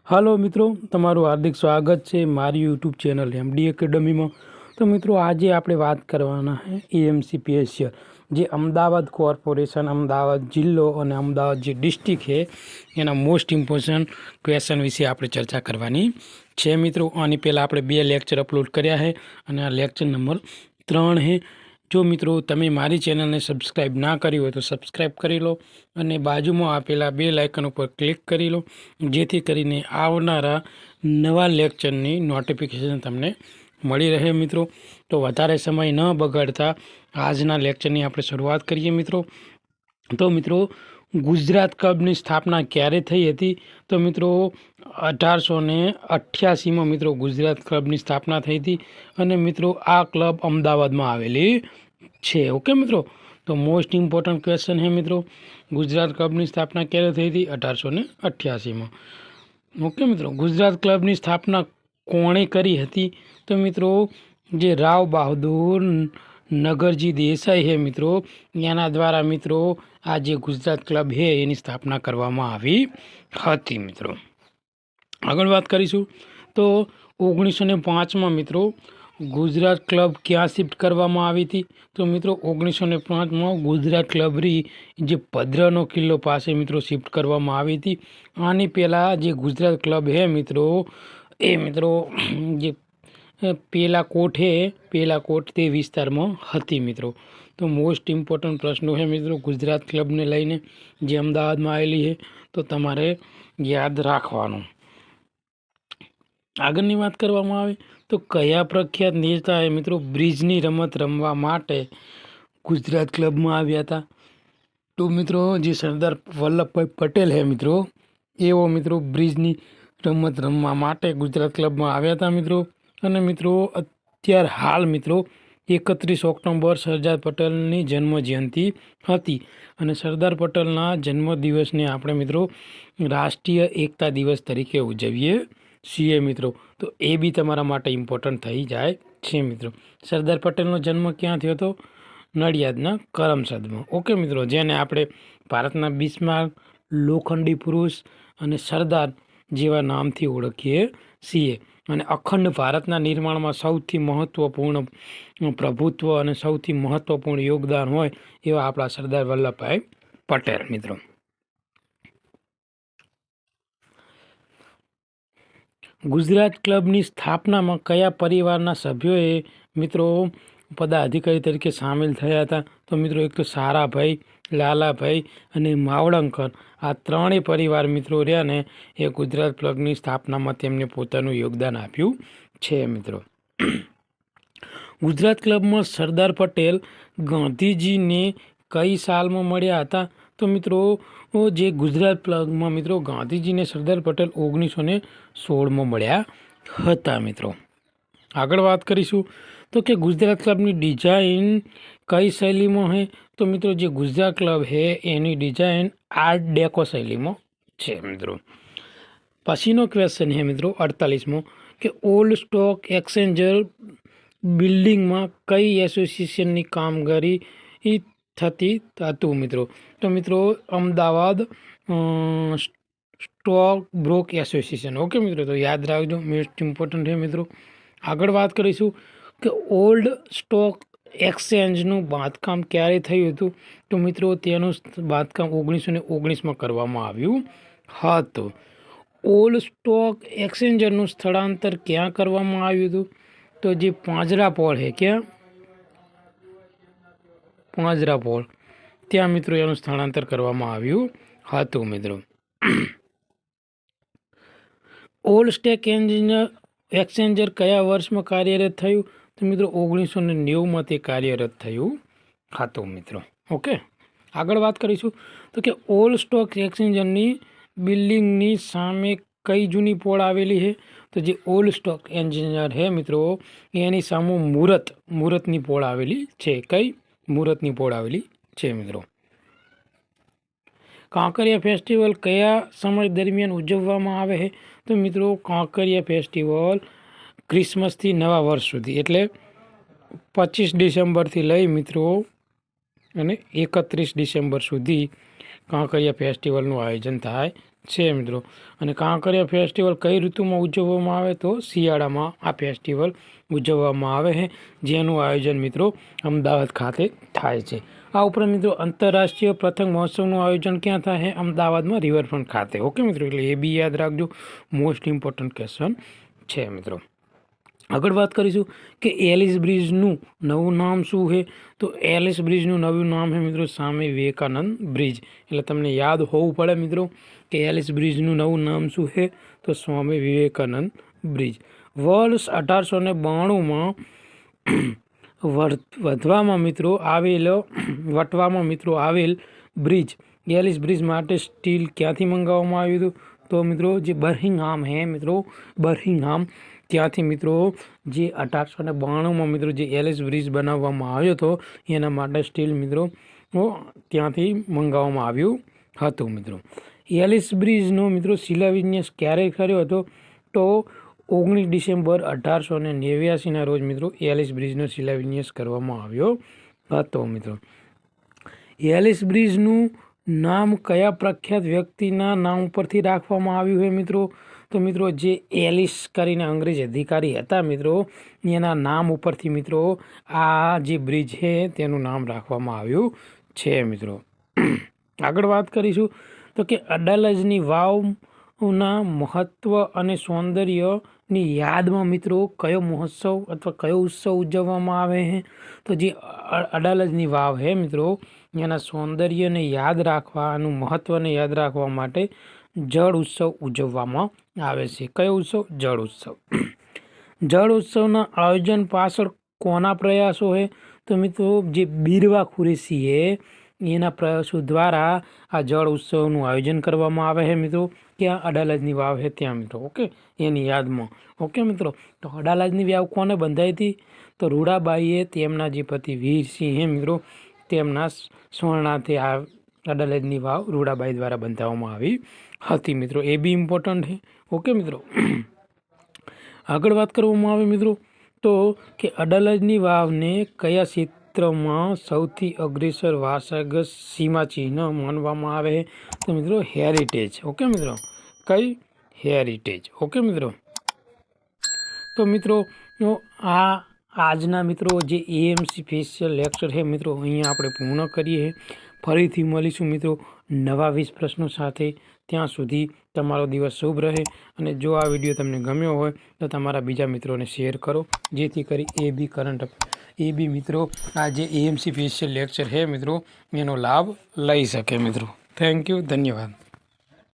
હાલો મિત્રો, તમારું હાર્દિક સ્વાગત છે મારી યુટ્યુબ ચેનલ એમડી એકેડમીમાં। તો મિત્રો આજે આપણે વાત કરવાના છે એએમસી જે અમદાવાદ કોર્પોરેશન, અમદાવાદ જિલ્લો અને અમદાવાદ જે ડિસ્ટ્રિક્ટ છે એના મોસ્ટ ઇમ્પોર્ટન્ટ ક્વેશ્ચન વિશે આપણે ચર્ચા કરવાની છે મિત્રો। આની પહેલાં આપણે 2 લેક્ચર અપલોડ કર્યા છે અને આ લેક્ચર નંબર 3 છે। જો મિત્રો તમે મારી ચેનલને સબસ્ક્રાઈબ ના કરી હોય તો સબસ્ક્રાઈબ કરી લો અને બાજુમાં આપેલા 2 લાઇકન ઉપર ક્લિક કરી લો, જેથી કરીને આવનારા નવા લેક્ચરની નોટિફિકેશન તમને મળી રહે મિત્રો। તો વધારે સમય ન બગાડતા આજના લેક્ચરની આપણે શરૂઆત કરીએ મિત્રો। તો મિત્રો ગુજરાત ક્લબની સ્થાપના ક્યારે થઈ હતી? તો મિત્રો 1888માં મિત્રો ગુજરાત ક્લબની સ્થાપના થઈ હતી અને મિત્રો આ ક્લબ અમદાવાદમાં આવેલી છે। ઓકે મિત્રો, તો મોસ્ટ ઇમ્પોર્ટન્ટ ક્વેશ્ચન છે મિત્રો, ગુજરાત ક્લબની સ્થાપના ક્યારે થઈ હતી? 1888માં। ઓકે મિત્રો, ગુજરાત ક્લબની સ્થાપના કોણે કરી હતી? તો મિત્રો જે રાવ બહાદુર નગરજી દેસાઈ છે મિત્રો, એના દ્વારા મિત્રો આ જે ગુજરાત ક્લબ છે એની સ્થાપના કરવામાં આવી હતી મિત્રો। આગળ વાત કરીશું તો 1905માં મિત્રો ગુજરાત ક્લબ ક્યાં શિફ્ટ કરવામાં આવી હતી? તો મિત્રો 1905માં ગુજરાત ક્લબરી જે ભદ્રનો કિલ્લો પાસે મિત્રો શિફ્ટ કરવામાં આવી હતી। આની પહેલાં જે ગુજરાત ક્લબ છે મિત્રો એ મિત્રો જે પેલા કોટ તે વિસ્તારમાં હતી મિત્રો। તો મોસ્ટ ઇમ્પોર્ટન્ટ પ્રશ્નો છે મિત્રો ગુજરાત ક્લબને લઈને જે અમદાવાદમાં આવેલી છે, તો તમારે યાદ રાખવાનું। આગળની વાત કરવામાં આવે તો કયા પ્રખ્યાત નેતાએ મિત્રો બ્રિજની રમત રમવા માટે ગુજરાત ક્લબમાં આવ્યા હતા? તો મિત્રો જે સરદાર વલ્લભભાઈ પટેલ છે મિત્રો, એવો મિત્રો બ્રિજની રમત રમવા માટે ગુજરાત ક્લબમાં આવ્યા હતા મિત્રો। અને મિત્રો અત્યાર હાલ મિત્રો 31 ઓક્ટોબર સરદાર પટેલની જન્મ જયંતિ હતી અને સરદાર પટેલના જન્મદિવસને આપણે મિત્રો રાષ્ટ્રીય એકતા દિવસ તરીકે ઉજવીએ છીએ મિત્રો। તો એ બી તમારા માટે ઇમ્પોર્ટન્ટ થઈ જાય છે મિત્રો। સરદાર પટેલનો જન્મ ક્યાં થયો હતો? નડિયાદના કરમસદમાં। ઓકે મિત્રો, જેને આપણે ભારતના બિસ્માર્ક, લોખંડી પુરુષ અને સરદાર જેવા નામથી ઓળખીએ છીએ। અને અખંડ ભારતના નિર્માણમાં સૌથી મહત્ત્વપૂર્ણ પ્રભુત્વ અને સૌથી મહત્ત્વપૂર્ણ યોગદાન હોય એવા આપણા સરદાર વલ્લભભાઈ પટેલ મિત્રો। ગુજરાત ક્લબની સ્થાપનામાં કયા પરિવારના સભ્યોએ મિત્રો પદાધિકારી તરીકે સામેલ થયા હતા? તો મિત્રો એક તો સારાભાઈ, લાલાભાઈ અને માવળંકર, આ ત્રણેય પરિવાર મિત્રો રહ્યા ને એ ગુજરાત ક્લબની સ્થાપનામાં તેમને પોતાનું યોગદાન આપ્યું છે મિત્રો। ગુજરાત ક્લબમાં સરદાર પટેલ ગાંધીજીને કઈ સાલમાં મળ્યા હતા? તો મિત્રો જે ગુજરાત ક્લબમાં મિત્રો ગાંધીજીને સરદાર પટેલ 1916માં મળ્યા હતા મિત્રો। આગળ વાત કરીશું તો કે ગુજરાત ક્લબની ડિઝાઇન કઈ શૈલીમાં છે? તો મિત્રો જે ગુજરાત ક્લબ છે એની ડિઝાઇન આર્ટ ડેકો શૈલીમાં છે મિત્રો। પછીનો ક્વેશ્ચન છે મિત્રો 48મો કે ઓલ્ડ સ્ટોક એક્સચેન્જર બિલ્ડિંગમાં કઈ એસોસિએશનની કામગીરી થતી હતું મિત્રો? તો મિત્રો Ahmedabad stock broker association. Okay મિત્રો, તો યાદ રાખજો, મોસ્ટ ઇમ્પોર્ટન્ટ છે મિત્રો। આગળ વાત કરીશું કે ઓલ્ડ સ્ટોક એક્સચેન્જનું બાંધકામ ક્યારે થયું હતું? તો મિત્રો તેનું બાંધકામ 1919માં કરવામાં આવ્યું હતું। ઓલ્ડ સ્ટોક એક્સચેન્જરનું સ્થળાંતર ક્યાં કરવામાં આવ્યું હતું? તો જે પાંજરાપોળ છે, ક્યાં? પાંજરાપોળ, ત્યાં મિત્રો એનું સ્થળાંતર કરવામાં આવ્યું હતું મિત્રો। ઓલ્ડ સ્ટેક એક્સચેન્જર કયા વર્ષમાં કાર્યરત થયું? તો મિત્રો 1990માં તે કાર્યરત થયું હતું મિત્રો। ઓકે, આગળ વાત કરીશું તો કે ઓલ્ડ સ્ટોક એક્સચેન્જરની બિલ્ડિંગની સામે કઈ જૂની પોળ આવેલી છે? તો જે ઓલ્ડ સ્ટોક એક્સચેન્જર છે મિત્રો એની સામે મુહૂર્તની પોળ આવેલી છે। કઈ? મુહૂર્તની પોળ આવેલી છે મિત્રો। કાંકરિયા ફેસ્ટિવલ કયા સમય દરમિયાન ઉજવવામાં આવે છે? તો મિત્રો કાંકરિયા ફેસ્ટિવલ ક્રિસમસથી નવા વર્ષ સુધી, એટલે 25 ડિસેમ્બરથી લઈ મિત્રો અને 31 ડિસેમ્બર સુધી કાંકરિયા ફેસ્ટિવલનું આયોજન થાય છે મિત્રો। અને કાંકરિયા ફેસ્ટિવલ કઈ ઋતુમાં ઉજવવામાં આવે તો શિયાળામાં આ ફેસ્ટિવલ ઉજવવામાં આવે છે, જેનું આયોજન મિત્રો અમદાવાદ ખાતે થાય છે। આ ઉપરાંત મિત્રો આંતરરાષ્ટ્રીય પતંગ મહોત્સવનું આયોજન ક્યાં થાય છે? અમદાવાદમાં રિવરફ્રન્ટ ખાતે। ઓકે મિત્રો, એટલે એ બી યાદ રાખજો, મોસ્ટ ઇમ્પોર્ટન્ટ ક્વેશ્ચન છે મિત્રો। આગળ વાત કરીશું કે એલિસ બ્રિજનું નવું નામ શું છે? તો એલિસ બ્રિજનું નવું નામ છે મિત્રો સ્વામી વિવેકાનંદ બ્રિજ। એટલે તમને યાદ હોવું પડે મિત્રો કે એલિસ બ્રિજનું નવું નામ શું છે? તો સ્વામી વિવેકાનંદ બ્રિજ। વર્ષ 1892માં વટવામાં મિત્રો આવેલ બ્રિજ એલિસ બ્રિજ માટે સ્ટીલ ક્યાંથી મંગાવવામાં આવ્યું હતું? તો મિત્રો જે બર્મિંગહામ હે મિત્રો, બર્મિંગહામ ત્યાંથી મિત્રો જે 1892માં મિત્રો જે એલિસ બ્રિજ બનાવવામાં આવ્યો હતો એના માટે સ્ટીલ મિત્રો ત્યાંથી મંગાવવામાં આવ્યું હતું મિત્રો। એલિસ બ્રિજનો મિત્રો શિલાન્યાસ ક્યારે કર્યો હતો? તો 19 ડિસેમ્બર 1889ના રોજ મિત્રો એલિસ બ્રિજનો શિલાન્યાસ કરવામાં આવ્યો હતો મિત્રો। એલિસ બ્રિજનું નામ કયા પ્રખ્યાત વ્યક્તિના નામ ઉપરથી રાખવામાં આવ્યું છે મિત્રો? તો મિત્રો જે એલિસ કરીને અંગ્રેજ અધિકારી હતા મિત્રો એના નામ ઉપરથી મિત્રો આ જે બ્રિજ છે તેનું નામ રાખવામાં આવ્યું છે મિત્રો। આગળ વાત કરીશું તો કે અડાલજની વાવના મહત્ત્વ અને સૌંદર્યની યાદમાં મિત્રો કયો મહોત્સવ અથવા કયો ઉત્સવ ઉજવવામાં આવે છે? તો જે અડાલજની વાવ છે મિત્રો એના સૌંદર્યને યાદ રાખવાનું મહત્ત્વને યાદ રાખવા માટે જળ ઉત્સવ ઉજવવામાં આવે છે। કયો ઉત્સવ? જળ ઉત્સવ। જળ ઉત્સવના આયોજન પાછળ કોના પ્રયાસો છે? તો મિત્રો જે બીરવા કુરેશીએ એના પ્રયાસો દ્વારા આ જળ ઉત્સવનું આયોજન કરવામાં આવે છે મિત્રો। ક્યાં? અડાલજની વાવ છે ત્યાં મિત્રો। ઓકે, એની યાદમાં। ઓકે મિત્રો, તો અડાલજની વાવ કોને બંધાઈ હતી? તો રૂડાબાઈએ તેમના જે પતિ વીરસિંહ હે મિત્રો તેમના સ્મરણાર્થે આ અડાલજની વાવ રૂડાબાઈ દ્વારા બંધાવવામાં આવી હતી મિત્રો। એ બી ઇમ્પોર્ટન્ટ છે। ઓકે મિત્રો, આગળ વાત કરવામાં આવે મિત્રો તો કે અડાલજની વાવને કયા ક્ષેત્રમાં સૌથી અગ્રેસર વારસાગત સીમા ચિહ્ન માનવામાં આવે છે? તો મિત્રો હેરિટેજ। ઓકે મિત્રો, કઈ? હેરિટેજ। ઓકે મિત્રો, તો મિત્રો આજના મિત્રો જે એએમસી સ્પેશિયલ લેક્ચર છે મિત્રો અહીંયા આપણે પૂર્ણ કરીએ। ફરીથી મળીશું મિત્રો નવા 20 પ્રશ્નો સાથે। ત્યાં સુધી તમારો દિવસ શુભ રહે। અને જો આ વિડીયો તમને ગમ્યો હોય તો તમારા બીજા મિત્રોને શેર કરો, જેથી કરી એ બી મિત્રો આ જે એએમસી સ્પેશિયલ લેક્ચર છે મિત્રો એનો લાભ લઈ શકે મિત્રો। થેન્ક યુ, ધન્યવાદ।